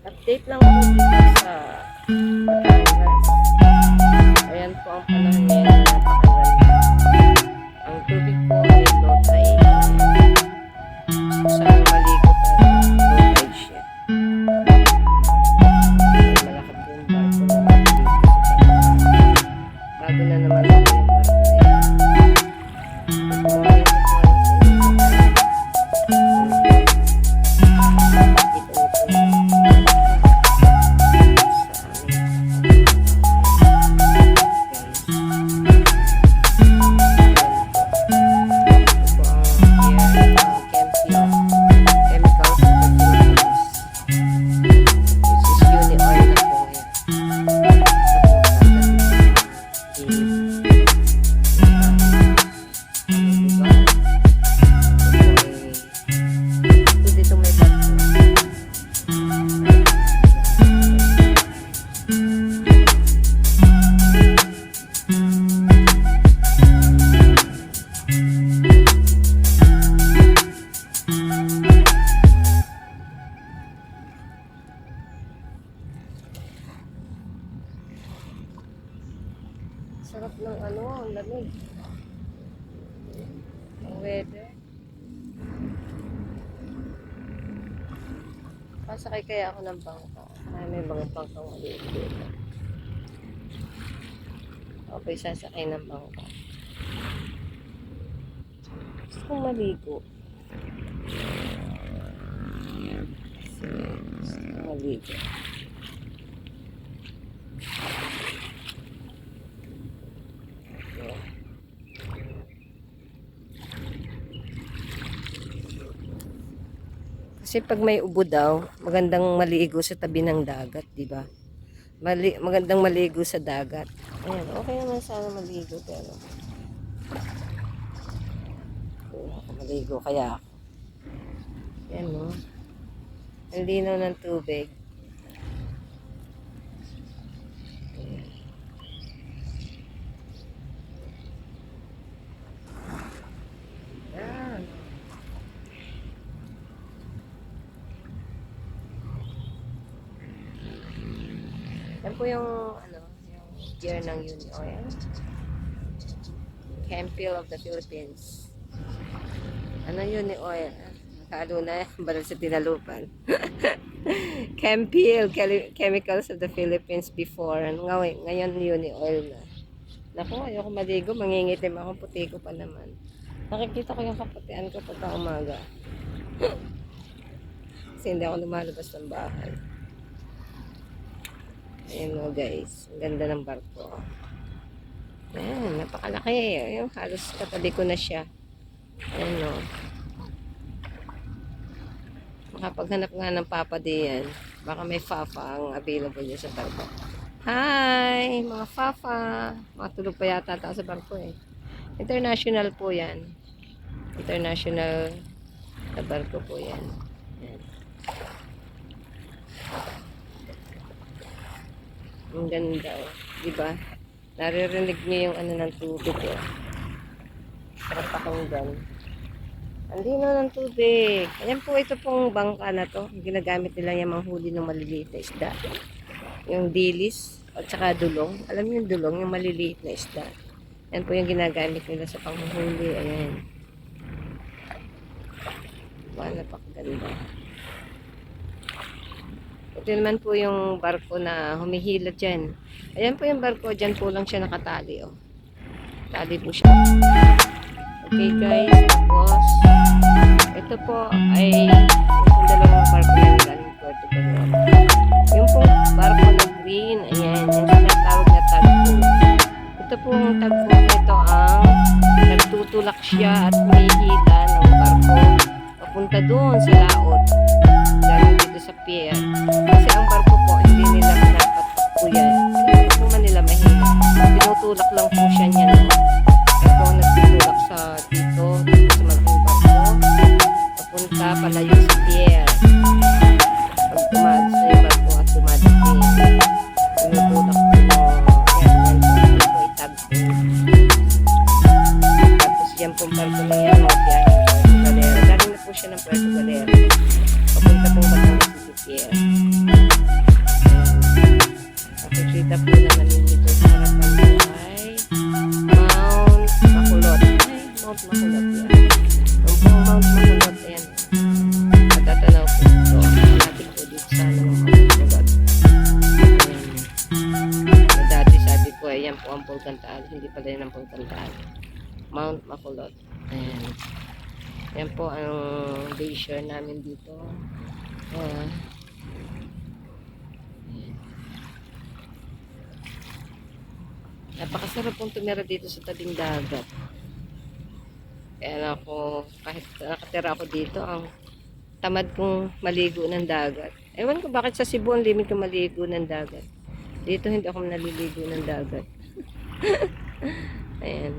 Update lang po dito sa Batangas. Ayan po ang panahon ngayon na napakaganda. Ang tubig po ay low tide. Sa maligo pero low tide siya. May malaki po yung barko na dito sa Batangas. Bago na naman po yung barko na yan. Good morning, good morning sa inyo. Dito na po yung sarap ng ang lamig. Ang weather. Pasakay kaya ako ng bangka. Ay, may mga bangkang maliit dito. Okay, sasakay ng bangka. Gusto kong maligo. Gusto kong maligo. Kasi pag may ubo daw, magandang maligo sa tabi ng dagat, di ba? Magandang maligo sa dagat. Ayan, okay naman sana maligo, pero ako maligo kaya ako. Ayan, no? Ang linaw ng tubig. Yan po yung yung gear ng Unioil. Campil of the Philippines. Ano Unioil? Nakalo na baral sa tinalupan. Campil, Chemicals of the Philippines before. Ngayon Unioil na. Naku, ayoko maligo. Mangingitim ako. Puti ko pa naman. Nakikita ko yung kaputian ko pagka umaga. Kasi hindi ako lumalabas ng bahay. Ayan o guys, ang ganda ng barko. Ayan, napakalaki. Ayan, halos katabi ko na siya. Ayan o. Makapaghanap nga ng papa diyan. Baka may fafa ang available niya sa barko. Hi, mga fafa. Matulog pa yata tao sa barko eh. International po yan. International na barko po yan. Ayan. Ang ganda, oh. Diba? Naririnig niyo yung ng tubig, oh. Sarap pakinggan. Ang linaw ng tubig. Ayan po, ito pong bangka na to. Ginagamit nila yung manghuli ng maliliit na isda. Yung dilis at saka dulong. Alam niyo yung dulong, yung maliliit na isda. Yan po yung ginagamit nila sa panghuli. Ayan. Diba? Napakaganda. Ito naman po yung barko na humihila dyan. Ayan po yung barko. Dyan po lang siya nakatali. Oh. Tali po siya. Okay guys. Tapos, ito po ay yung dalawang barko na galing Puerto Galera. Yung pong barko na green. Ayan. Yung sinatawag na tagpo. Ito pong tagpo. Ito ang nagtutulak siya at humihila ng barko. Papunta doon sa laot. Galing dito sa pier. Kasi ang barko po, hindi nila pinapatakbo yan. Hindi po man nila mahina. Tinutulak lang po siya niya. No? Kaya po nagtutulak sa dito sa malaking barko. Papunta palayo sa pier. Pag tumadas na yung barko at dumadating. Tinutulak po yan. Yan po. Ito po itagpo. Tapos yan po barko na yan. Biyahe ng Puerto Galera. Galing na po siya ng Puerto Galera. Papunta pong Batangas City Pier. nakikita po naman ninyo dito sa harapan ko ay Mount Makulot. Ay, Mount Makulot yan. Ang pong Mount Makulot, ayan. Matatanaw po ito. Malapit po dito sa Mount Makulot. Ayan. Dati sabi ko, ayan po ang Pulkantaan. Hindi pala yan ang Pulkantaan. Mount Makulot. Ayan. Ayan po ang glacier namin dito. Napakasarap pong tumira dito sa tabing dagat. Kaya ako, kahit nakatira ako dito, ang tamad kong maligo ng dagat. Ewan ko bakit sa Cebu ang limit kong maligo ng dagat. Dito hindi ako naliligo ng dagat. Ayan.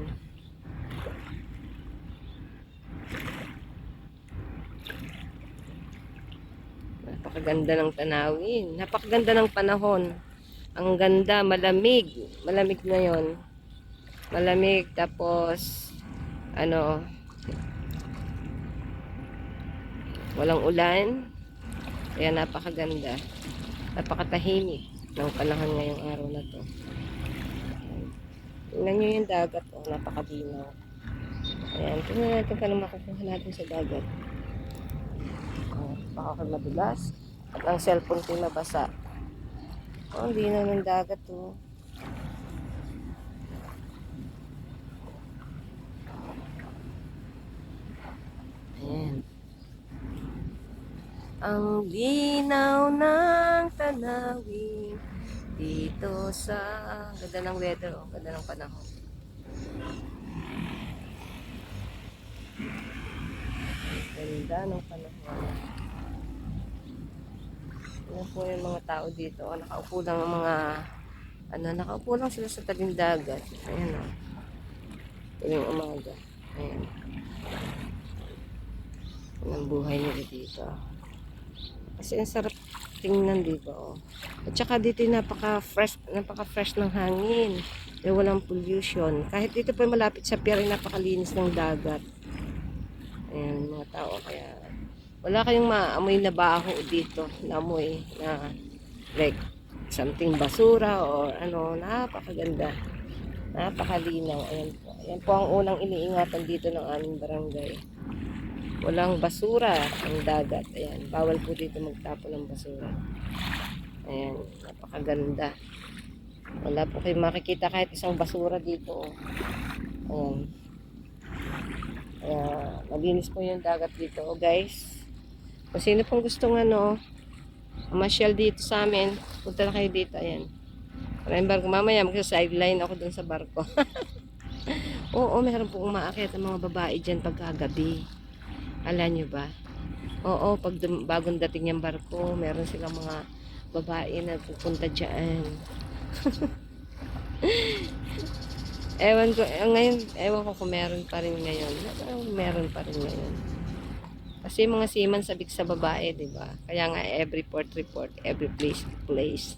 Napakaganda ng tanawin. Napakaganda ng panahon. Ang ganda, malamig. Malamig ngayon. Malamig, tapos, walang ulan. Kaya napakaganda. Napakatahimik ng panahon ngayong araw na to. Tingnan nyo yung dagat. Napakadinaw. Ayan, tingnan natin kung ano makukuha natin sa dagat. Baka madulas. At ang cellphone ko nabasa. Ang linaw ng dagat to. Ayan. Ang linaw ng tanawin dito sa ganda ng weather, ganda ng panahon. Ganda ng panahon. Yan po yung mga tao dito. Nakaupo lang ang mga nakaupo lang sila sa tabing dagat. Ayan o. Tuwing umaga. Ayan. Yan ang buhay nila dito. Kasi ang sarap tingnan dito. O. At saka dito napaka-fresh ng hangin. Dahil walang pollution. Kahit dito pa malapit sa pier, napakalinis ng dagat. Ayan, mga tao. Kaya wala kayong maamoy na baho dito. Naamoy na like something basura or napakaganda. Napakalinaw. Ayan po. Ayan po ang unang iniingatan dito ng aming barangay. Walang basura ang dagat. Ayan. Bawal po dito magtapon ng basura. Ayan. Napakaganda. Wala po kayong makikita kahit isang basura dito. Ayan. Kaya malinis po yung dagat dito. Guys. Kung sino pong gustong masyal dito sa amin, punta na kayo dito. Ayan. Maraming barko. Mamaya magsa-sideline ako dun sa barko. Oo, meron pong umaakit ang mga babae dyan pagkagabi. Alam nyo ba? Oo, pag bagong dating yung barko, meron silang mga babae na pupunta dyan. Ewan ko kung meron pa rin ngayon. Meron pa rin ngayon. Kasi mga seaman sabik sa babae, di ba? Kaya nga every port report, every place replace.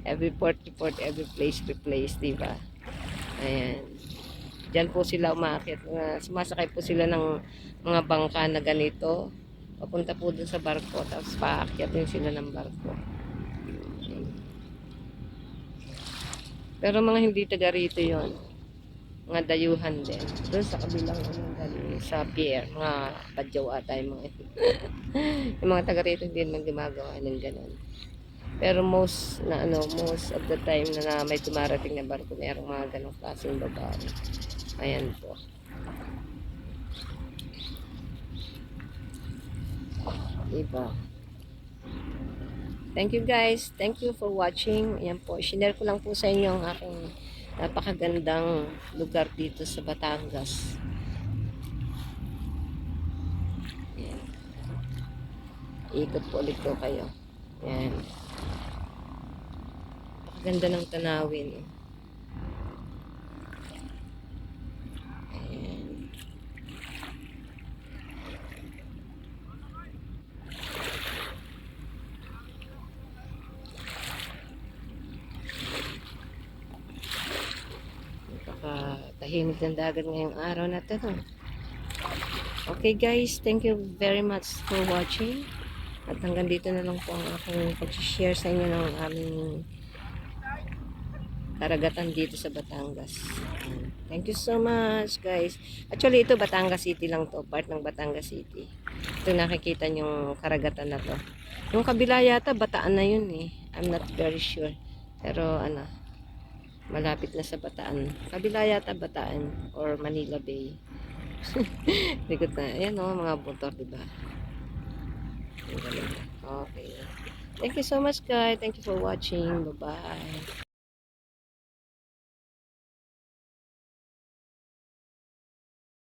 Every port report, every place replace, di ba? Ayan. Diyan po sila umaakit. Sumasakay po sila ng mga bangka na ganito. Papunta po dun sa barko. Tapos paakyat din sila ng barko. Ayan. Pero mga hindi taga rito yon, mga dayuhan din. Doon sa kabilang sa pier, mga badyaw ata yung mga yung mga taga rito hindi naman gumagawa ng ganun. Pero most of the time na may tumarating na barko, mayroong mga ganong klaseng babae. Ayan po. Diba? Thank you guys. Thank you for watching. Ayan po. Sinare ko lang po sa inyo ang aking napakagandang lugar dito sa Batangas. Ayan. Ikot po ulit ko kayo. Ayan. Napakaganda ng tanawin. Ayan. Tahimik ng dagat ngayong araw na ito. Okay guys, thank you very much for watching. At hanggang dito na lang po ang aking pag-share sa inyo ng aming karagatan dito sa Batangas. Thank you so much, guys. Actually, ito Batangas City lang to. Part ng Batangas City. Ito nakikita yung karagatan na to. Yung kabila yata, Bataan na yun eh. I'm not very sure. Pero ano, malapit na sa Bataan. Kabila yata Bataan or Manila Bay. Likod na. Ayan o, mga motor, diba? Okay. Thank you so much, guys. Thank you for watching. Bye-bye.